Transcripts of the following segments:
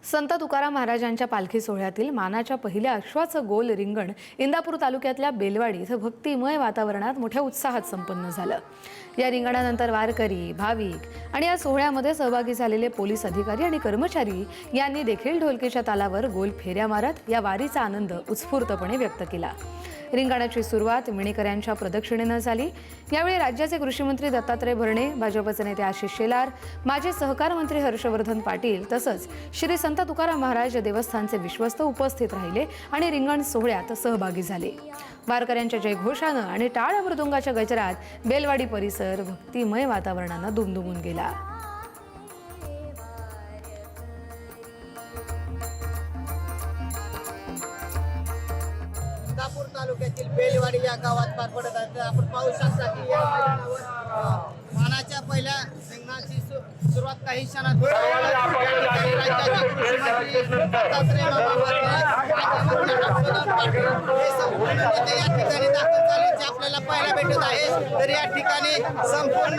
संत तुकाराम महाराजांच्या पालखी सोहळ्यातील मानाच्या पहिल्या अश्वाचं गोल रिंगण इंदापूर तालुक्यातल्या बेलवाडी इथं भक्तिमय वातावरणात मोठ्या उत्साहात संपन्न झालं। या रिंगणानंतर वारकरी, भाविक आणि या सोहळ्यामध्ये सहभागी झालेले पोलीस अधिकारी आणि कर्मचारी यांनी देखील ढोलकीच्या तालावर गोल फेऱ्या मारत या वारीचा आनंद उत्स्फूर्तपणे व्यक्त केला। रिंगणाची सुरुवात मिणीकऱ्यांच्या प्रदक्षिणेनं झाली। यावेळी राज्याचे कृषी मंत्री दत्तात्रय भरणे, भाजपचे नेते आशिष शेलार, माजी सहकार मंत्री हर्षवर्धन पाटील तसंच श्री संत तुकाराम महाराज देवस्थानचे विश्वस्त उपस्थित राहिले आणि रिंगण सोहळ्यात सहभागी झाले। वारकऱ्यांच्या जयघोषानं आणि टाळ मृदुंगाच्या गजरात बेलवाडी परिसर भक्तिमय वातावरणानं दुमदुमून गेला। इंदापूर तालुक्यातील बेलवाडी या गावात पार पडत आहे। आपण पाहू शकता की या मैदानावर मानाच्या पहिल्या रिंगणाची सुरुवात काही क्षणात राज्याचे कृषी मंत्री दत्तात्रय या ठिकाणी दाखल झाल्याचे आपल्याला पाहायला भेटत आहे। तर या ठिकाणी संपूर्ण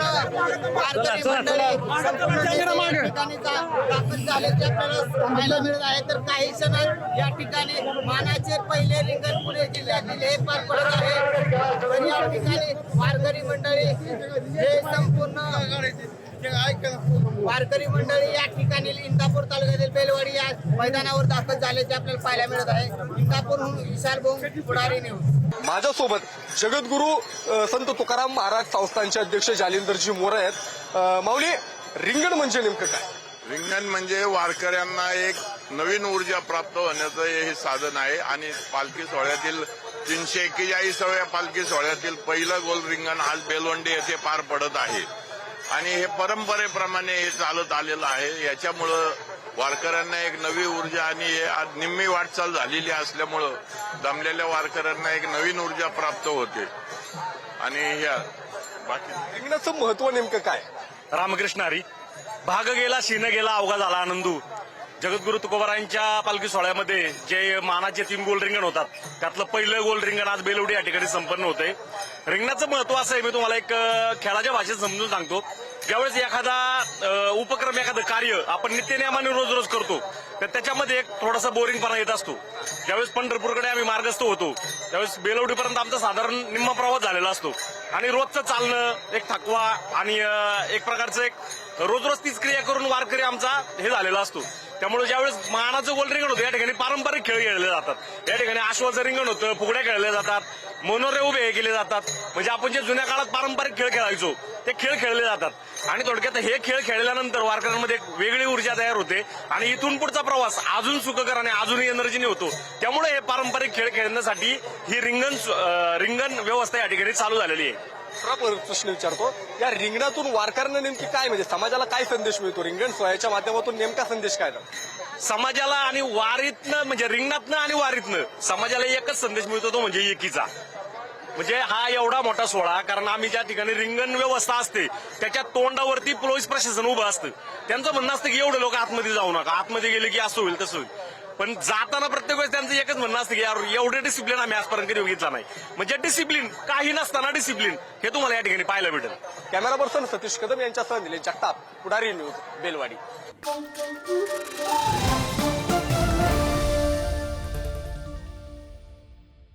वारकरी मंडळी या ठिकाणी दाखल झाल्याचे आपल्याला पाहायला मिळत आहे। तर काही क्षणात या ठिकाणी मानाचे पहिले रिंगण पुणे जिल्ह्यातील हे पार पडत आहे। तर या ठिकाणी वारकरी मंडळी हे संपूर्ण वारकरी मंडळी या ठिकाणी इंदापूर तालुक्यातील बेलवाडी या मैदानावर दाखल झाल्याचे आपल्याला पाहायला मिळत आहे। इंदापूरहून विशाल भोंग, पुढारी न्यूज। माझ्यासोबत जगद्गुरू संत तुकाराम महाराज संस्थानचे अध्यक्ष जालिंदरजी मोरे आहेत। माऊली, रिंगण म्हणजे नेमकं काय? रिंगण म्हणजे वारकऱ्यांना एक नवीन ऊर्जा प्राप्त होण्याचं हे साधन आहे आणि पालखी सोहळ्यातील 341व्या पालखी सोहळ्यातील पहिलं गोल रिंगण आज बेलवंडी येथे पार पडत आहे आणि हे परंपरेप्रमाणे हे चालत आलेलं आहे। याच्यामुळं वारकऱ्यांना एक नवी ऊर्जा आणि आज निम्मी वाटचाल झालेली असल्यामुळं दमलेल्या वारकऱ्यांना एक नवीन ऊर्जा प्राप्त होते। आणि ह्या बाकी रिंगणाचं महत्व नेमकं काय? रामकृष्ण हरी। भाग गेला शीन गेला अवघा झाला आनंदू। जगद्गुरू तुकोबारायांच्या पालखी सोहळ्यामध्ये जे मानाचे 3 गोल रिंगण होतात त्यातलं पहिलं गोल रिंगण आज बेलवडी या ठिकाणी संपन्न होतंय। रिंगणाचं महत्व असं आहे, मी तुम्हाला एक खेळाच्या भाषेत समजून सांगतो। ज्यावेळेस एखादा उपक्रम, एखादं कार्य आपण नित्यनियमाने रोज रोज करतो तर त्याच्यामध्ये एक थोडासा बोरिंगपणा येत असतो। ज्यावेळेस पंढरपूरकडे आम्ही मार्गस्थ होतो त्यावेळेस बेलवडीपर्यंत आमचा साधारण निम्मा प्रवास झालेला असतो आणि रोजचं चालणं, एक थकवा आणि एक प्रकारचं एक रोज रोज तीच क्रिया करून वारकरी आमचा हे झालेला असतो। त्यामुळे ज्यावेळेस मानाचं गोल रिंगण होतं या ठिकाणी पारंपरिक खेळ खेळले जातात। या ठिकाणी अश्वाचं रिंगण होतं, फुगड्या खेळल्या जातात, मनोरे उभे केले जातात। म्हणजे आपण जे जुन्या काळात पारंपरिक खेळ खेळायचो ते खेळ खेळले जातात आणि थोडक्यात हे खेळ खेळल्यानंतर वारकऱ्यांमध्ये एक वेगळी ऊर्जा तयार होते आणि इथून पुढचा प्रवास अजून सुखकर आणि अजूनही एनर्जीने होतो। त्यामुळे हे पारंपरिक खेळ खेळण्यासाठी ही रिंगण व्यवस्था या ठिकाणी चालू झालेली आहे। प्रश्न विचारतो, या रिंगणातून वारकऱ्यांना नेमकी काय, म्हणजे समाजाला काय संदेश मिळतो? रिंगण सोहळ्याच्या माध्यमातून नेमका संदेश काय? समाजाला आणि वारीतनं, म्हणजे रिंगणातनं आणि वारीतनं समाजाला एकच संदेश मिळतो, तो म्हणजे एकीचा। म्हणजे हा एवढा मोठा सोहळा, कारण आम्ही ज्या ठिकाणी रिंगण व्यवस्था असते त्याच्या तोंडावरती पोलीस प्रशासन उभं असतं। त्यांचं म्हणणं असतं की एवढे लोक आतमध्ये जाऊ नका, आतमध्ये गेले की असं होईल तसं होईल। पण जाताना प्रत्येक वेळेस त्यांचं एकच म्हणणं असतं की यार एवढे डिसिप्लिन आम्ही आजपर्यंत कधी बघितला नाही। म्हणजे डिसिप्लिन, काही नसताना डिसिप्लिन, हे तुम्हाला या ठिकाणी पाहायला भेटेल। कॅमेरा पर्सन सतीश कदम यांच्यासह निलेश जगताप, पुढारी न्यूज, बेलवाडी।